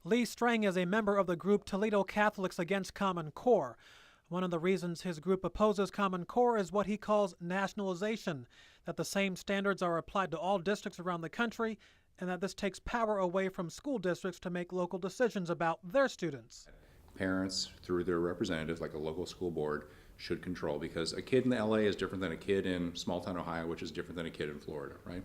Lee Strang is a member of the group Toledo Catholics Against Common Core. One of the reasons his group opposes Common Core is what he calls nationalization, that the same standards are applied to all districts around the country, and that this takes power away from school districts to make local decisions about their students. Parents, through their representatives, like a local school board, should control, because a kid in LA is different than a kid in small-town Ohio, which is different than a kid in Florida, right?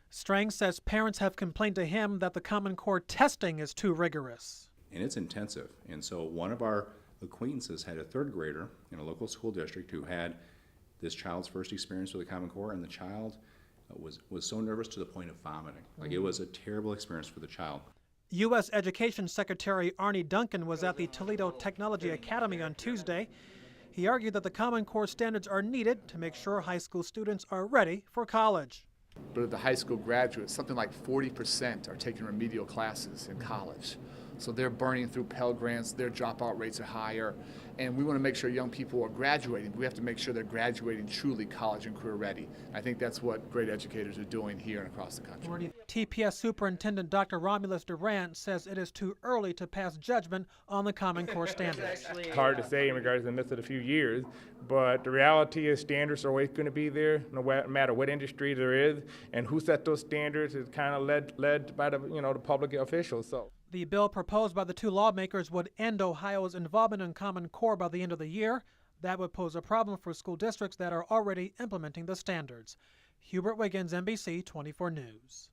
Strang says parents have complained to him that the Common Core testing is too rigorous. And it's intensive. And so one of our acquaintances had a third grader in a local school district who had this child's first experience with the Common Core, and the child was so nervous to the point of vomiting. Like, it was a terrible experience for the child. U.S. Education Secretary Arne Duncan was at the Toledo Technology Academy on Tuesday. He argued that the Common Core standards are needed to make sure high school students are ready for college. But of the high school graduates, something like 40% are taking remedial classes in college. So they're burning through Pell Grants, their dropout rates are higher, and we want to make sure young people are graduating. We have to make sure they're graduating truly college and career ready. I think that's what great educators are doing here and across the country. TPS Superintendent Dr. Romulus Durant says it is too early to pass judgment on the Common Core standards. It's hard to say in regards to the midst of a few years, but the reality is standards are always going to be there, no matter what industry there is, and who set those standards is kind of led by the the public officials. So. The bill proposed by the two lawmakers would end Ohio's involvement in Common Core by the end of the year. That would pose a problem for school districts that are already implementing the standards. Hubert Wiggins, NBC 24 News.